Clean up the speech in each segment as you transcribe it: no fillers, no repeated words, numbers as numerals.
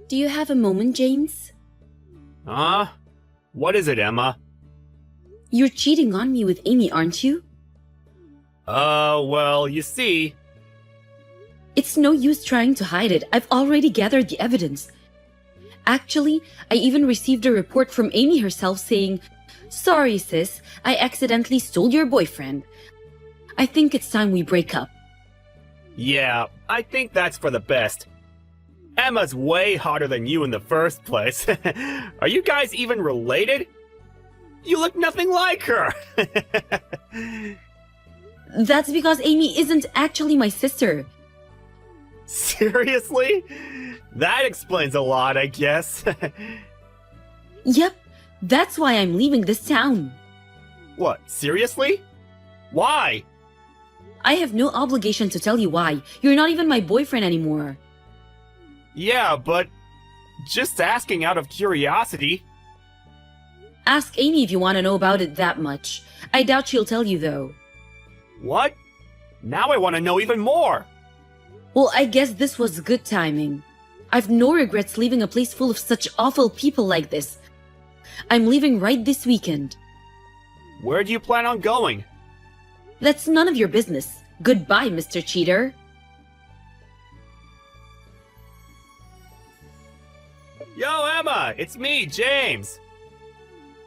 Do you have a moment, James? Huh? What is it, Emma? You're cheating on me with Amy, aren't you? Well, you see... It's no use trying to hide it. I've already gathered the evidence. Actually, I even received a report from Amy herself saying, "Sorry, sis, I accidentally stole your boyfriend. I think it's time we break up." Yeah, I think that's for the best. Emma's way hotter than you in the first place. Are you guys even related? You look nothing like her! That's because Amy isn't actually my sister. Seriously? That explains a lot, I guess. Yep, that's why I'm leaving this town. What, seriously? Why? I have no obligation to tell you why. You're not even my boyfriend anymore. Yeah, but... just asking out of curiosity. Ask Amy if you want to know about it that much. I doubt she'll tell you, though. What? Now I want to know even more! Well, I guess this was good timing. I've no regrets leaving a place full of such awful people like this. I'm leaving right this weekend. Where do you plan on going? That's none of your business. Goodbye, Mr. Cheater. Yo, Emma! It's me, James!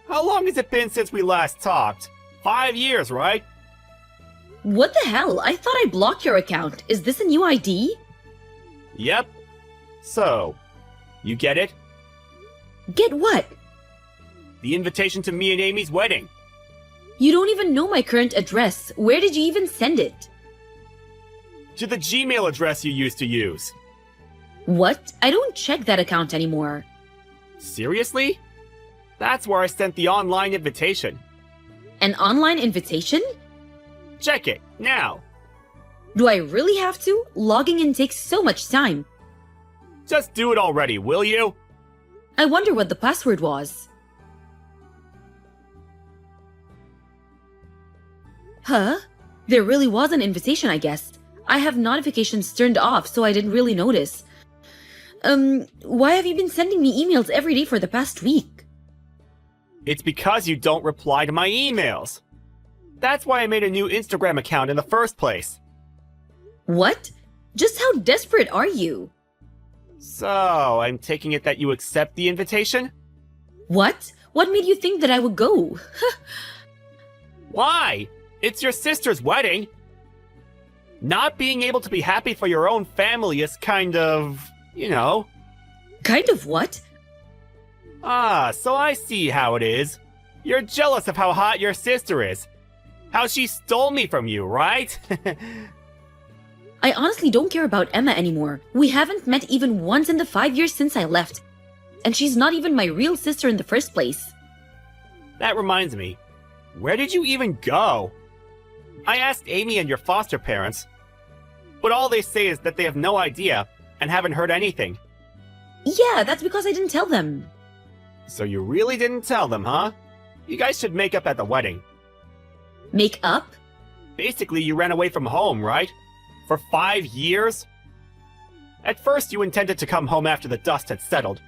How long has it been since we last talked? 5 years, right? What the hell? I thought I blocked your account. Is this a new ID? Yep. So, you get it? Get what? The invitation to me and Amy's wedding. You don't even know my current address. Where did you even send it? To the Gmail address you used to use. What? I don't check that account anymore. Seriously? That's where I sent the online invitation. An online invitation? Check it, now! Do I really have to? Logging in takes so much time. Just do it already, will you? I wonder what the password was. Huh? There really was an invitation, I guess. I have notifications turned off, so I didn't really notice. Why have you been sending me emails every day for the past week? It's because you don't reply to my emails. That's why I made a new Instagram account in the first place. What? Just how desperate are you? So, I'm taking it that you accept the invitation? What? What made you think that I would go? Why? It's your sister's wedding. Not being able to be happy for your own family is kind of, you know. Kind of what? Ah, so I see how it is. You're jealous of how hot your sister is. How she stole me from you, right? I honestly don't care about Emma anymore. We haven't met even once in the 5 years since I left. And she's not even my real sister in the first place. That reminds me. Where did you even go? I asked Amy and your foster parents, but all they say is that they have no idea and haven't heard anything. Yeah, that's because I didn't tell them. So you really didn't tell them, huh? You guys should make up at the wedding. Make up? Basically, you ran away from home, right? For 5 years? At first, you intended to come home after the dust had settled.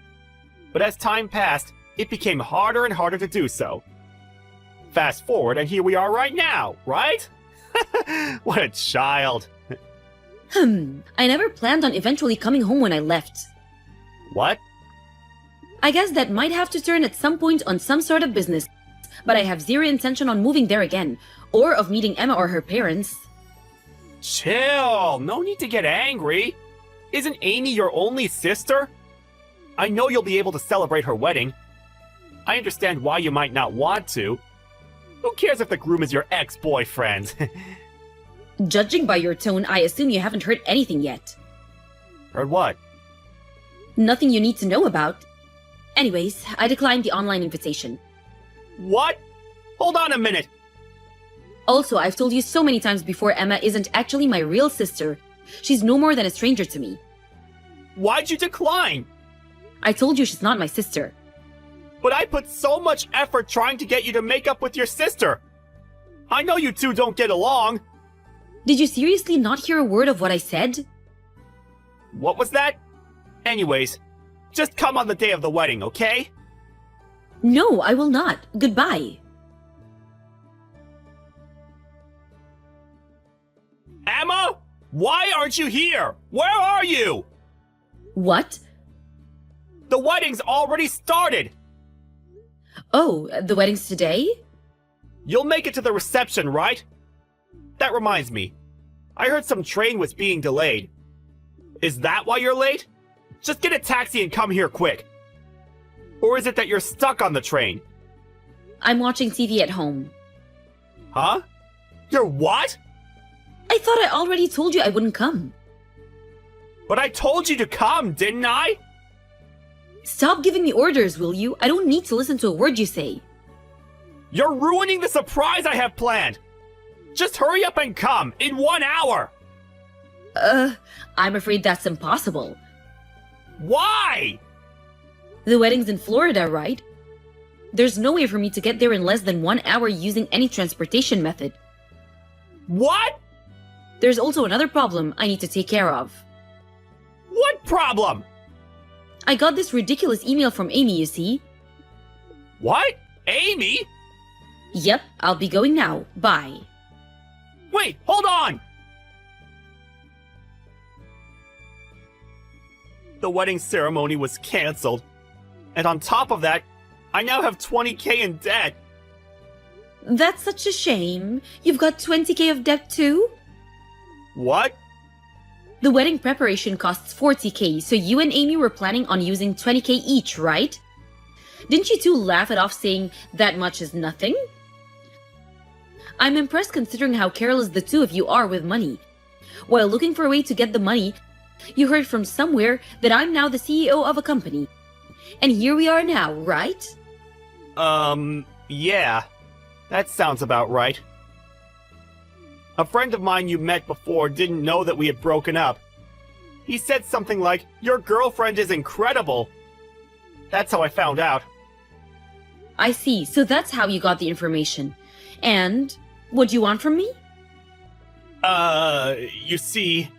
But as time passed, it became harder and harder to do so. Fast forward, and here we are right now, right? What a child. I never planned on eventually coming home when I left. What? I guess that might have to turn at some point on some sort of business, but I have zero intention on moving there again, or of meeting Emma or her parents. Chill! No need to get angry. Isn't Amy your only sister? I know you'll be able to celebrate her wedding. I understand why you might not want to. Who cares if the groom is your ex-boyfriend? Judging by your tone, I assume you haven't heard anything yet. Heard what? Nothing you need to know about. Anyways, I declined the online invitation. What? Hold on a minute. Also, I've told you so many times before Emma isn't actually my real sister. She's no more than a stranger to me. Why'd you decline? I told you she's not my sister. But I put so much effort trying to get you to make up with your sister. I know you two don't get along. Did you seriously not hear a word of what I said? What was that? Anyways, Just come on the day of the wedding, okay? No, I will not. Goodbye. Emma? Why aren't you here? Where are you? What? The wedding's already started! Oh, the wedding's today? You'll make it to the reception, right? That reminds me. I heard some train was being delayed. Is that why you're late? Just get a taxi and come here quick. Or is it that you're stuck on the train? I'm watching TV at home. Huh? You're what? I thought I already told you I wouldn't come. But I told you to come, didn't I? Stop giving me orders, will you? I don't need to listen to a word you say. You're ruining the surprise I have planned! Just hurry up and come, in 1 hour! I'm afraid that's impossible. Why? The wedding's in Florida, right? There's no way for me to get there in less than 1 hour using any transportation method. What? There's also another problem I need to take care of. What problem? I got this ridiculous email from Amy, you see. What? Amy? Yep, I'll be going now. Bye. Wait, hold on! The wedding ceremony was cancelled. And on top of that, I now have 20K in debt. That's such a shame. You've got 20K of debt too? What? The wedding preparation costs 40K, so you and Amy were planning on using 20K each, right? Didn't you two laugh it off saying that much is nothing? I'm impressed considering how careless the two of you are with money. While looking for a way to get the money, you heard from somewhere that I'm now the CEO of a company. And here we are now, right? Yeah. That sounds about right. A friend of mine you met before didn't know that we had broken up. He said something like, "Your girlfriend is incredible." That's how I found out. I see, so that's how you got the information. And what do you want from me? You see,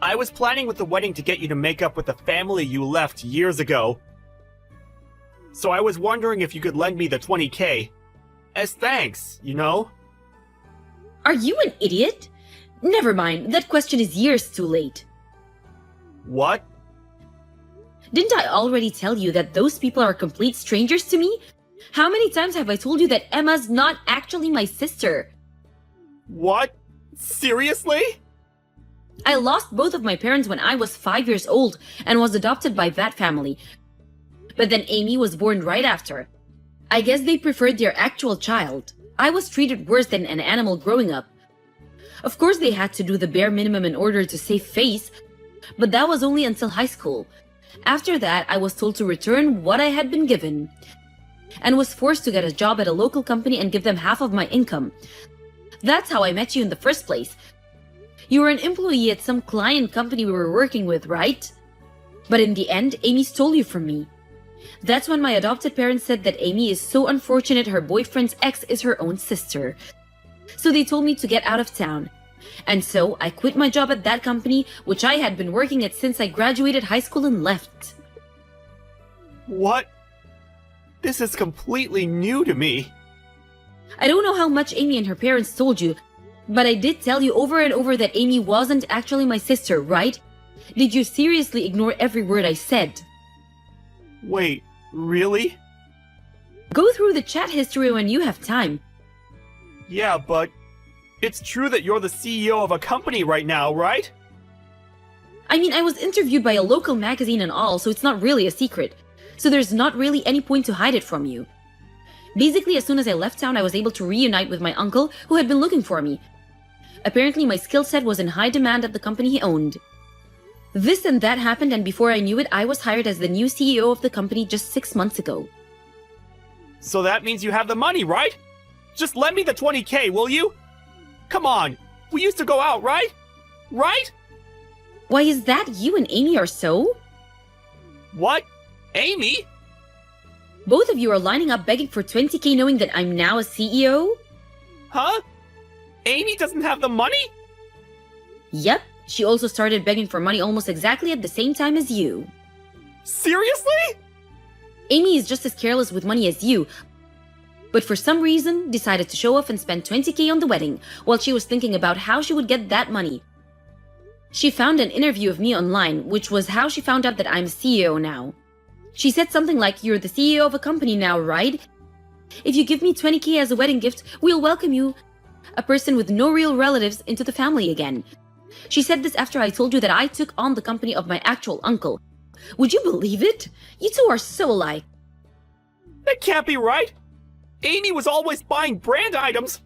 I was planning with the wedding to get you to make up with the family you left years ago. So I was wondering if you could lend me the 20K. As thanks, you know? Are you an idiot? Never mind, that question is years too late. What? Didn't I already tell you that those people are complete strangers to me? How many times have I told you that Emma's not actually my sister? What? Seriously? I lost both of my parents when I was 5 years old and was adopted by that family. But then Amy was born right after. I guess they preferred their actual child. I was treated worse than an animal growing up. Of course they had to do the bare minimum in order to save face, but that was only until high school. After that, I was told to return what I had been given, and was forced to get a job at a local company and give them half of my income. That's how I met you in the first place. You were an employee at some client company we were working with, right? But in the end, Amy stole you from me. That's when my adopted parents said that Amy is so unfortunate her boyfriend's ex is her own sister. So they told me to get out of town. And so I quit my job at that company, which I had been working at since I graduated high school and left. What? This is completely new to me. I don't know how much Amy and her parents told you, but I did tell you over and over that Amy wasn't actually my sister, right? Did you seriously ignore every word I said? Wait, really? Go through the chat history when you have time. Yeah, but it's true that you're the CEO of a company right now, right? I mean, I was interviewed by a local magazine and all, so it's not really a secret. So there's not really any point to hide it from you. Basically, as soon as I left town, I was able to reunite with my uncle, who had been looking for me. Apparently, my skill set was in high demand at the company he owned. This and that happened, and before I knew it, I was hired as the new CEO of the company just 6 months ago. So that means you have the money, right? Just lend me the 20K, will you? Come on, we used to go out, right? Right? Why is that you and Amy are so? What? Amy? Both of you are lining up begging for 20K knowing that I'm now a CEO? Huh? Amy doesn't have the money? Yep, she also started begging for money almost exactly at the same time as you. Seriously? Amy is just as careless with money as you, but for some reason decided to show off and spend 20K on the wedding while she was thinking about how she would get that money. She found an interview of me online, which was how she found out that I'm CEO now. She said something like, "You're the CEO of a company now, right? If you give me 20K as a wedding gift, we'll welcome you, a person with no real relatives, into the family again." She said this after I told you that I took on the company of my actual uncle. Would you believe it? You two are so alike. That can't be right. Amy was always buying brand items.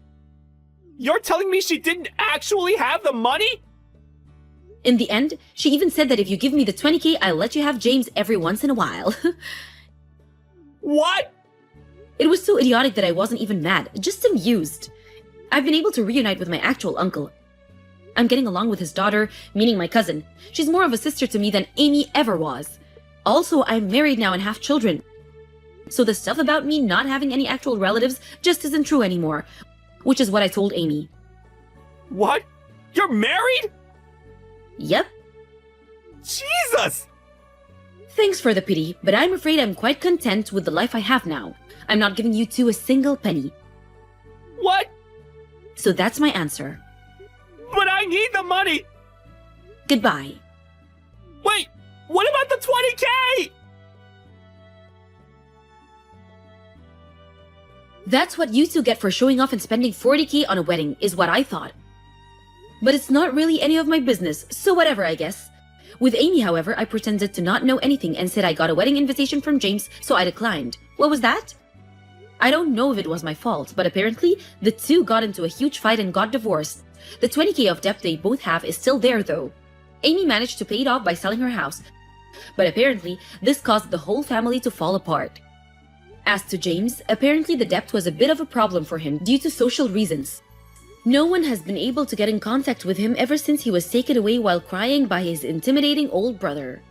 You're telling me she didn't actually have the money? In the end, she even said that if you give me the 20K, I'll let you have James every once in a while. What? It was so idiotic that I wasn't even mad, just amused. I've been able to reunite with my actual uncle. I'm getting along with his daughter, meaning my cousin. She's more of a sister to me than Amy ever was. Also, I'm married now and have children. So the stuff about me not having any actual relatives just isn't true anymore, which is what I told Amy. What? You're married? Yep. Jesus! Thanks for the pity, but I'm afraid I'm quite content with the life I have now. I'm not giving you two a single penny. What? So that's my answer. But I need the money! Goodbye. Wait! What about the 20K? That's what you two get for showing off and spending 40K on a wedding, is what I thought. But it's not really any of my business, so whatever, I guess. With Amy, however, I pretended to not know anything and said I got a wedding invitation from James, so I declined. What was that? I don't know if it was my fault, but apparently, the two got into a huge fight and got divorced. The 20K of debt they both have is still there, though. Amy managed to pay it off by selling her house, but apparently, this caused the whole family to fall apart. As to James, apparently the debt was a bit of a problem for him due to social reasons. No one has been able to get in contact with him ever since he was taken away while crying by his intimidating old brother.